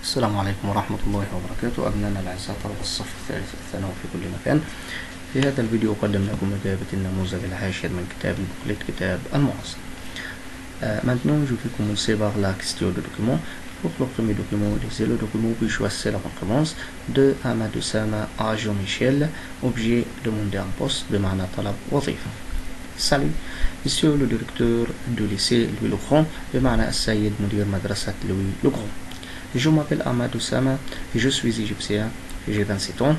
السلام عليكم ورحمة الله وبركاته. أبنائنا الأعزاء طلبة الصف الثالث الثانوي في كل مكان. في هذا الفيديو أقدم لكم إجابة النموذج العاشر من كتاب البوكليت كتاب المعاصر. Maintenant, je vais commencer par la question de document. Pour le premier document, lisez le document puis choisissez la réponse de Amadou Sama à Jean-Michel, objet demandé en poste بمعنى طلب وظيفة. Salut, monsieur le directeur du lycée Louis le Grand بمعنى السيد مدير مدرسة Louis le Grand. Je m'appelle Amadou Sama, je suis égyptien, j'ai 27 ans.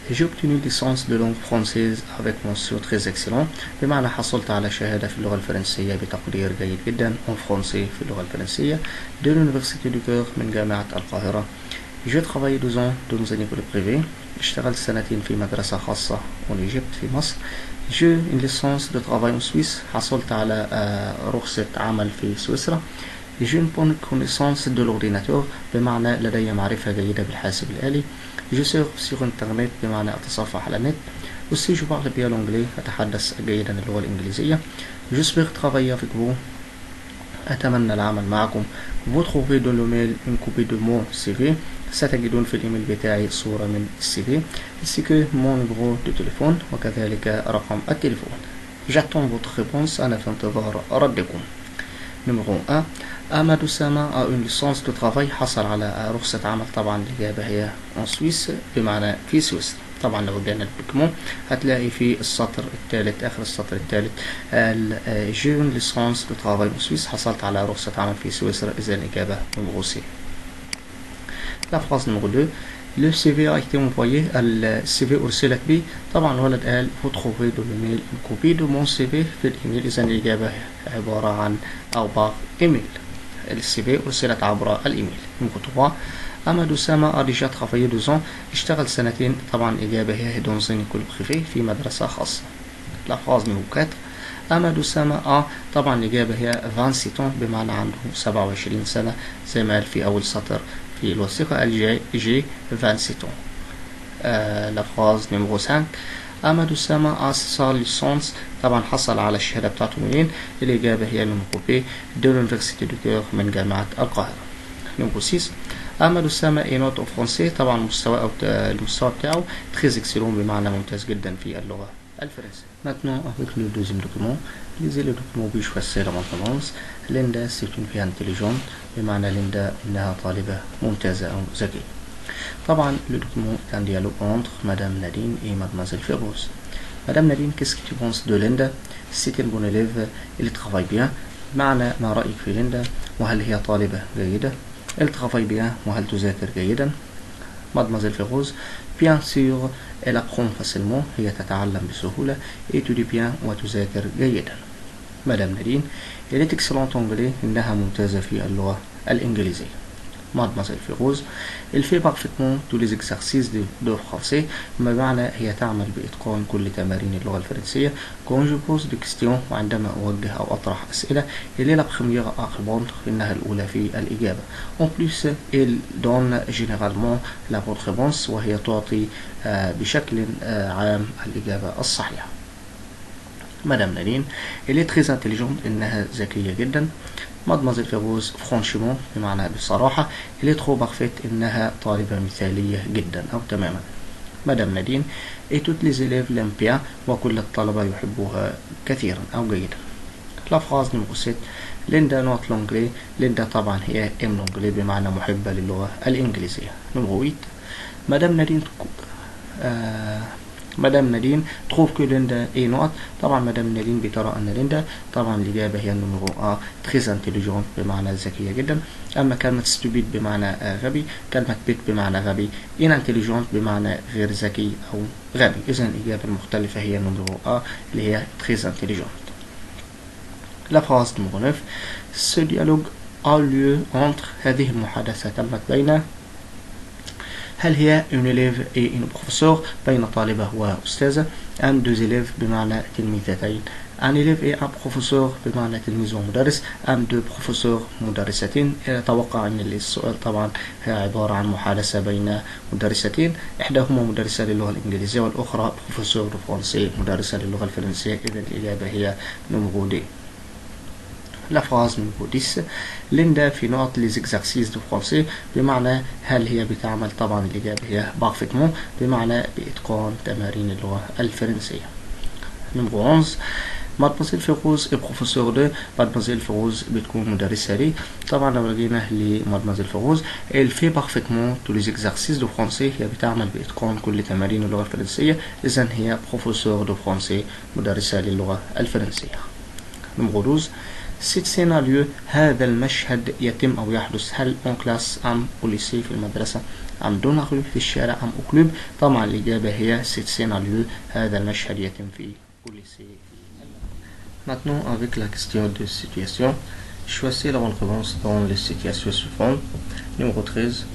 J'ai obtenu une licence de langue française avec mention très excellent. بمعنى حصلت على شهادة في اللغة الفرنسية بتقدير جيد جدا en français في اللغة الفرنسية de l'Université du Caire من جامعة القاهرة. J'ai travaillé 2 ans dans une école privée. اشتغلت سنتين في مدرسة خاصة en Égypte في مصر. J'ai une licence de travail en Suisse. حصلت على رخصة عمل في سويسرا. J'ai une bonne connaissance de l'ordinateur بمعنى لدي معرفة جيدة بالحاسب الآلي. Je surfe sur internet بمعنى أتصفح على النت. Aussi je parle bien l'anglais أتحدث جيدا اللغة الإنجليزية. J'espère travailler avec vous أتمنى العمل معكم. Vous trouvez dans le mail une copie de mon CV. ستجدون في الإيميل بتاعي صورة من السي ainsi que mon numéro de téléphone وكذلك رقم التليفون. J'attends votre réponse أنا في انتظار ردكم. Numéro 1. Amadou Sama a une licence de travail. حصل على رخصة عمل. طبعا الإجابة هي en Suisse بمعنى في سويسرا. طبعا لو جينا الدوكيمون هتلاقي في السطر الثالث آخر السطر الثالث j'ai une licence de travail en Suisse. حصلت على رخصة عمل في سويسرا. إذا الإجابة numéro C. La phrase numéro 2. Le CV a été envoyé. السي في أرسلت بي. طبعا الولد قال vous trouvez dans le mail une copie de mon CV في الإيميل. إذا الإجابة عبارة عن أخبار إيميل. السي في أرسلت عبر الإيميل. numéro 3. Amadou Sama a déjà travaillé 2 ans. اشتغل سنتين. طبعا الإجابة هي dans une école privée في مدرسة خاصة. La phrase numéro 4. Amadou Sama a. طبعا الإجابة هي 27 ans بمعنى عنده 27 سنة زي ما قال في أول سطر في الوثيقة جي 27 ans. La phrase numéro 5. Amadou Sama a sa licence. طبعا حصل على الشهادة بتاعته منين؟ الإجابة هي numéro B de l'Université du Caire من جامعة القاهرة. numéro 6. Amadou Sama est note en français. طبعا المستوى بتاعه très excellent بمعنى ممتاز جدا في اللغة الفرنسية. Maintenant avec le deuxième document, lisez le document puis choisissez la réponse. Linda c'est une fille intelligente بمعنى ليندا إنها طالبة ممتازة أو ذكية. طبعا le document est un dialogue entre Madame Nadine et Mademoiselle Férouz. Madame Nadine, qu'est-ce que tu penses de Linda? C'est une bonne élève, elle travaille bien. معنى ما رأيك في ليندا؟ وهل هي طالبة جيدة؟ elle travaille bien وهل تذاكر جيدا؟ Mademoiselle Férouz, bien sûr, elle apprend facilement. هي تتعلم بسهولة. étudie bien وتذاكر جيدا. Madame Nadine, elle est excellente en anglais. إنها ممتازة في اللغة الإنجليزية. Mademoiselle Férouz, elle fait parfaitement tous les exercices de français. بمعنى هي تعمل بإتقان كل تمارين اللغة الفرنسية. Quand je pose des questions وعندما أوجه أو أطرح أسئلة elle est la première à répondre. إنها الأولى في الإجابة. En plus elle donne généralement la bonne réponse وهي تعطي بشكل عام الإجابة الصحيحة. Madame Nadine, elle est très intelligente. إنها ذكية جدا. Mademoiselle Férouz, franchement بمعنى بصراحة elle est trop parfaite. إنها طالبة مثالية جدا أو تماما. Madame Nadine et toutes les élèves l'aiment bien وكل الطلبة يحبوها كثيرا أو جيدا. La phrase numéro 7. Linda note l'anglais. Linda طبعا هي aime l'anglais بمعنى محبة للغة الإنجليزية. Numéro 8. Madame Nadine trouve que Linda est note. طبعا مدام نادين بترى أن ليندا. طبعا الإجابة هي النمرو A très intelligent بمعنى ذكية جدا. أما كلمة stupid بمعنى غبي. كلمة bit بمعنى غبي. intelligent بمعنى غير ذكي أو غبي. إذن الإجابة المختلفة هي النمرو A اللي هي très intelligent. La phrase numéro 9. Ce dialogue a lieu entre. هذه المحادثة تمت بين. هل هي une élève et une professeur بين طالبة وأستاذة أم deux élèves بمعنى تلميذتين. un élève et un professeur بمعنى تلميذ ومدرس أم deux professeurs مدرستين. أتوقع أن السؤال طبعا هي عبارة عن محادثة بين مدرستين إحداهما مدرسة للغة الإنجليزية والأخرى professeur de français مدرسة للغة الفرنسية. إذن الإجابة هي numéro D. لا فراز نمرو 10 ليندا في نقط لي زيكزارسيس دو فرونسي بمعنى هل هي بتعمل؟ طبعا الإجابة هي بارفيتمون بمعنى بإتقان تمارين اللغة الفرنسية. نمرو 11 مادموزيل فيروز بروفيسور دو. مادموزيل فيروز بتكون مدرسة لي. طبعا لو رجينا لمادموزيل فيروز elle fait parfaitement tous les exercices de français، هي بتعمل بإتقان كل تمارين اللغة الفرنسية، إذن هي بروفيسور دو فرونسي مدرسة للغة الفرنسية. نمرو 12 cette scène a lieu، هذا المشهد يتم أو يحدث هل en classe أم au lycée في المدرسة أم دون rue في الشارع أم au club؟ طبعا الإجابة هي cette scène a lieu، هذا المشهد يتم في au lycée. Maintenant, avec la question de situation, choisissez la bonne réponse dans les situations suivantes. Numéro 13.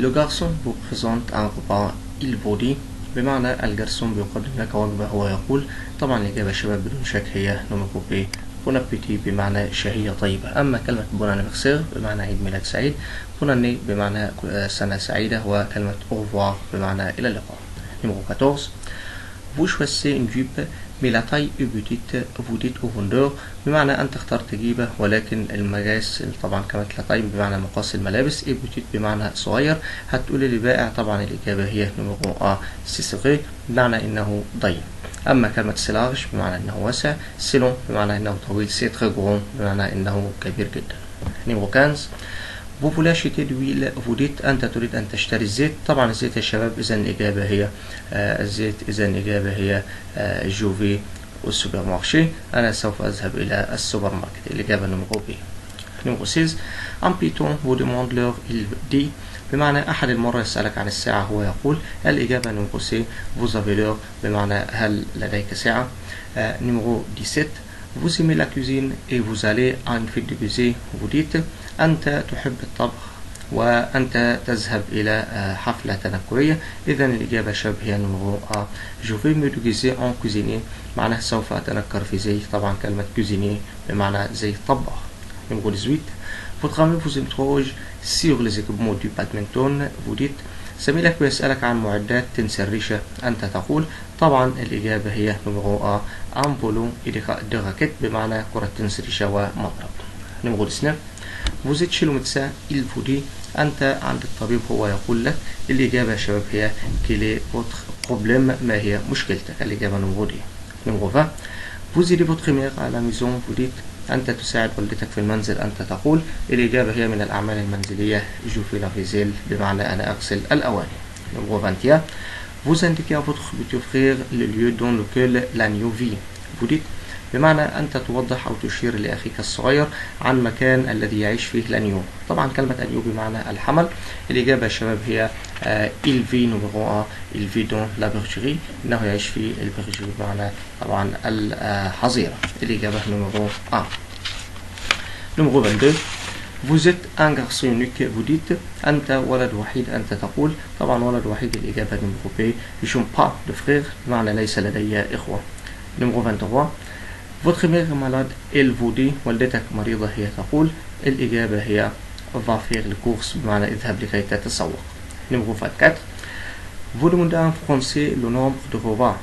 Le garçon vous présente un repas, il vous dit بمعنى الجرسون بيقدم لك وجبة هو يقول. طبعا الإجابة شباب بدون شك هي نوميكو بي. بون أبيتي بمعنى شهية طيبة. أما كلمة بون أنيفرسير بمعنى عيد ميلاد سعيد. بون أني بمعنى سنة سعيدة. وكلمة أوفوار بمعنى إلى اللقاء. Numéro 14. Vous choisissez une jupe mais la taille est petite. Vous dites au vendeur بمعنى أنت اخترت جيبة ولكن المقاس طبعا كانت لا taille بمعنى مقاس الملابس et petite بمعنى صغير. هتقولي للبائع طبعا الإجابة هي نمرو A سيسغي بمعنى إنه ضيق. أما كلمة سيلارج بمعنى إنه واسع. سيلون بمعنى إنه طويل. سي تري غرون بمعنى إنه كبير جدا. نمرو 15. Vous voulez acheter de l'huile. Vous dites أنت تريد أن تشتري الزيت. طبعا الزيت يا شباب إذا الإجابة هي الزيت. إذا الإجابة هي جوفي والسوبر مارشي. أنا سوف أذهب إلى السوبر ماركت. الإجابة نمرو بي. نمرو 16. Un piton vous demande l'heure. Il dit بمعنى أحد المرة يسألك عن الساعة هو يقول. الإجابة نمرو سي. Vous avez l'heure بمعنى هل لديك ساعة. نمرو 17. Vous aimez la cuisine et vous allez à une fête de baiser. Vous dites أنت تحب الطبخ وأنت تذهب إلى حفلة تنكرية. إذن الإجابة شبه هي نمرو A. Je vais me déguiser en cuisinier معناه سوف أتنكر في زي. طبعا كلمة cuisinier بمعنى زي طباخ. نمرو 18. Votre ami vous interroge sur les équipements du badminton. Vous dites زميلك بيسألك عن معدات تنس الريشة. أنت تقول. طبعا الإجابة هي نمرو A. Un ballon et des raquettes بمعنى كرة تنس ريشة ومضرب. نمرو 19. Vous êtes chez le médecin, il vous dit أنت عند الطبيب هو يقول لك. الإجابة يا شباب هي quel est votre problème ما هي مشكلتك. الإجابة نمرو دي. نمرو 20. Vous aidez votre mère à la maison. Vous dites أنت تساعد والدتك في المنزل. أنت تقول. الإجابة هي من الأعمال المنزلية جو في لا فيزيل بمعنى أنا أغسل الأواني. نمرو 21. Vous indiquez à votre petit frère le lieu dans lequel l'agneau vit. Vous dites بمعنى أنت توضح أو تشير لأخيك الصغير عن مكان الذي يعيش فيه الأنيو. طبعا كلمة أنيو بمعنى الحمل. الإجابة يا شباب هي il vit نمرو A. il vit dans la bergerie. إنه يعيش في البرجري بمعنى طبعا الحظيرة. الإجابة نمرو A. نمرو 22. Vous êtes un garçon unique. Vous dites أنت ولد وحيد. أنت تقول. طبعا ولد وحيد الإجابة نمرو B. je n'ai pas de frère بمعنى ليس لدي إخوة. نمرو 23. Votre mère est malade. Elle vous dit والدتك مريضة. هي تقول. الإجابة هي va faire les courses بمعنى اذهب لكي تتسوق. نمرو 24. Vous demandez en français le nombre de repas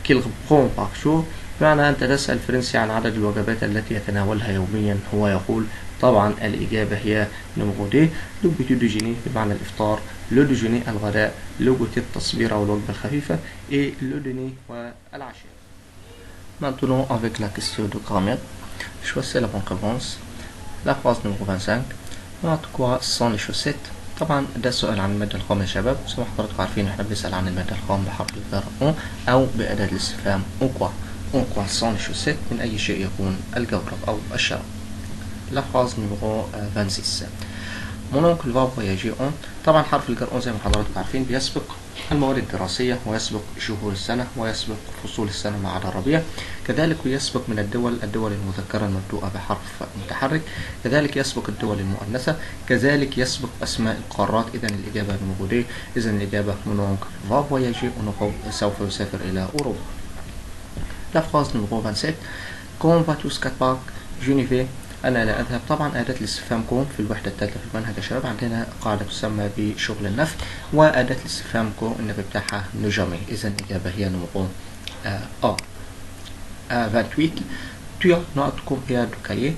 qu'il prend par jour بمعنى أنت تسأل فرنسي عن عدد الوجبات التي يتناولها يوميا. هو يقول. طبعا الإجابة هي نمرو دي. لو بيتي دوجيني بمعنى الإفطار. لو دوجيني الغداء. لو بيتي التصبيرة والوجبة الخفيفة. et لو ديني والعشاء. Maintenant, avec la question de grammaire, choisissez la bonne réponse. La phrase numéro 25. نعطي quoi sont les chaussettes. طبعا ده سؤال عن المادة الخام يا شباب. زي ما حضراتكم عارفين احنا بنسأل عن المادة الخام بحرف الجر اون أو بأداة الاستفهام اون كوا. اون كوا sont les chaussettes من أي شيء يكون الجورب أو الشراب. La phrase numéro 26. Mon oncle va voyager en. طبعا حرف الجر اون زي ما حضراتكم عارفين بيسبق المواد الدراسية ويسبق شهور السنة ويسبق فصول السنة ما عدا الربيع. كذلك يسبق من الدول المذكرة المبدوءة بحرف متحرك. كذلك يسبق الدول المؤنثة. كذلك يسبق أسماء القارات. إذا الإجابة نمرو دي. إذا الإجابة mon oncle va voyager en. سوف يسافر إلى أوروبا. La phrase numéro 27. Quand vas-tu au skatepark? Je n'y vais. أنا لا أذهب. طبعا أداة الاستفهام كون في الوحدة الثالثة في المنهج يا شباب عندنا قاعدة تسمى بشغل النفي وأداة الاستفهام كون النفي بتاعها نو جامي. إذا الإجابة هي نمرو A. 28. Tu as notre combien de cahiers.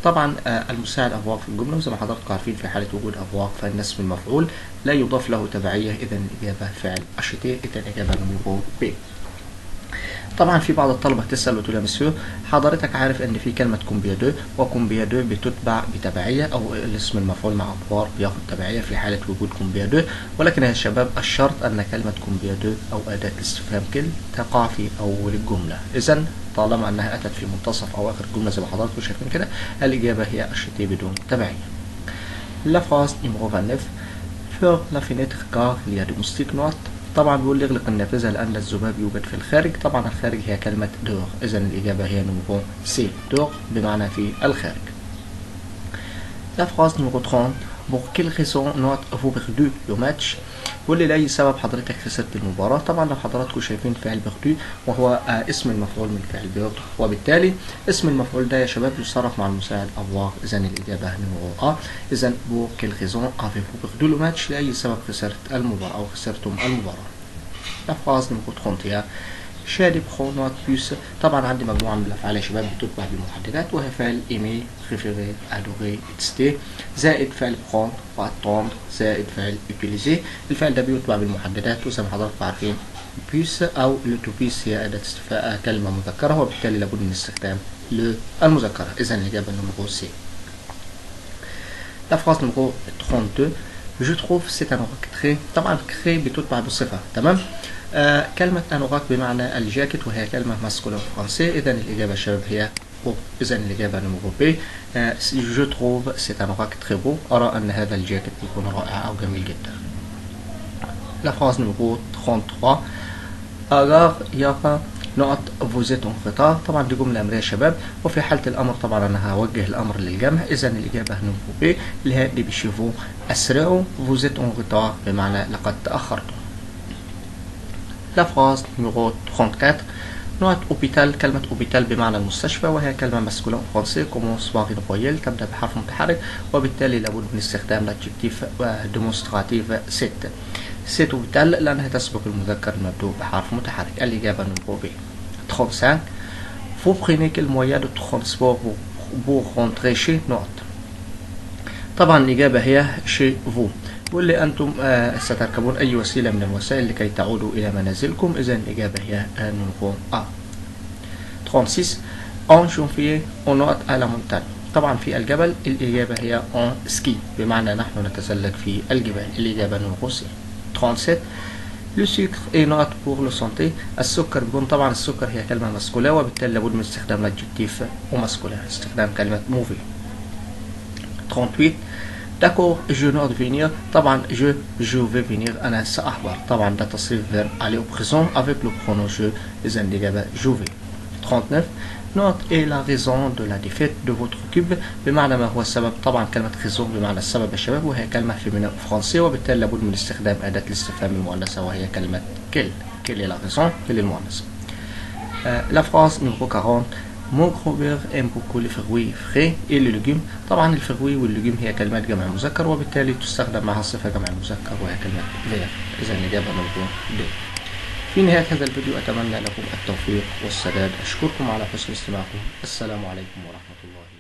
طبعا المساعد avoir في الجملة، وزي ما حضراتكم عارفين في حالة وجود avoir فإن اسم المفعول لا يضاف له تبعية، إذا الإجابة فعل acheter، إذا الإجابة نمرو B. طبعا في بعض الطلبة تسأل وتقول يا مسيو حضرتك عارف ان في كلمة كومبيا دو، وكومبيا دو بتتبع بتبعية، او الاسم المفعول مع افوار بياخد تبعية في حالة وجود كومبيا دو، ولكن يا شباب الشرط ان كلمة كومبيا دو او اداة الاستفهام كل تقع في اول الجملة، اذا طالما انها اتت في منتصف او اخر الجملة زي ما حضراتكم شايفين كده الاجابة هي acheter بدون تبعية. La phrase numéro 29. Sur la fenêtre car il y a des moustiques noirs. طبعا بيقول لي اغلق النافذة لأن الذباب يوجد في الخارج. طبعا الخارج هي كلمة دور، إذا الإجابة هي نمرو سي، دور بمعنى في الخارج. La phrase numéro 30. Pour quelle raison avez-vous perdu le match؟ بيقول لي لأي سبب حضرتك خسرت المباراة. طبعا لو حضراتكم شايفين فعل بيردو وهو اسم المفعول من فعل بيرد، وبالتالي اسم المفعول ده يا شباب يصرف مع المساعد avoir، إذا الإجابة نمرو A. إذا pour quelle raison avez-vous perdu le match؟ لأي سبب خسرت المباراة أو خسرتم المباراة. La phrase numéro 31. شادي برو نوت بوس. طبعا عندي مجموعة من الأفعال يا شباب بتتبع بالمحددات، وهي فعل ايمي، بريفيري، ادوري، تستي، زائد فعل برون واتوندر، زائد فعل utiliser. الفعل ده بيتبع بالمحددات، وزي ما حضراتكم عارفين بوس أو لوتوبيس هي أداة استفهام كلمة مذكرة، وبالتالي لابد من استخدام لو المذكرة، إذا الإجابة نمرو سي. La phrase numéro 32. Je trouve c'est un oracle très. طبعا كري بتتبع بالصفة، تمام. كلمة أنوراك بمعنى الجاكيت، وهي كلمة ماسكولين فرنسي، إذا الإجابة الشباب هي بو، إذا الإجابة نمرو بي. جو تروف سي أنوراك تري بو، أرى أن هذا الجاكيت يكون رائع أو جميل جدا. لا فراز نمرو 33. أغار يارا نقط فوزيت اون retard. طبعا دي جملة أمرية يا شباب، وفي حالة الأمر طبعا أنا هوجه الأمر للجمع، إذا الإجابة نمرو بي اللي هي دي بيشيفو أسرعوا، فوزيت اون retard بمعنى لقد تأخرتم. La phrase numéro 34. نوع hôpital. كلمة hôpital بمعنى المستشفى، وهي كلمة ماسكولين فرنسي commence par une voyelle، تبدأ بحرف متحرك، وبالتالي لابد من استخدام l'adjectif démonstratif set. set hôpital لأنها تسبق المذكر المبدوء بحرف متحرك، الإجابة نمرو بي. 35. Vous prenez quel moyen de transport pour rentrer chez نوت. طبعا الإجابة هي chez vous. بيقول لي أنتم ستركبون أي وسيلة من الوسائل لكي تعودوا إلى منازلكم، إذا الإجابة هي نمرو A. 36. En janvier on note à la montagne. طبعا في الجبل الإجابة هي en ski بمعنى نحن نتزلج في الجبال، الإجابة نمرو C. 37. Le sucre est note pour le santé. السكر بيكون طبعا السكر هي كلمة مسكولة، وبالتالي لابد من استخدام الادجكتيف ومسكولة، استخدام كلمة موفي. 38. D'accord, je note venir. طبعا je vais venir أنا سأحضر. طبعا ده تصريف verbe aller au présent avec le pronom je، إذا الإجابة je vais. 39. Note est la raison de la défaite de votre équipe. بمعنى ما هو السبب. طبعا كلمة raison بمعنى السبب يا شباب، وهي كلمة féminin فرنسي، وبالتالي لابد من استخدام أداة الاستفهام المؤنثة وهي كلمة quelle est la raison، quelle est المؤنثة. La phrase numéro 40. Mon grand-père aime beaucoup les fruits frais et les légumes. طبعا الفروي واللجوم هي كلمات جمع مذكر، وبالتالي تستخدم معها صفة جمع مذكر وهي كلمة فير، إذا الإجابة نمرو دي. في نهاية هذا الفيديو أتمنى لكم التوفيق والسداد، أشكركم على حسن استماعكم. السلام عليكم ورحمة الله.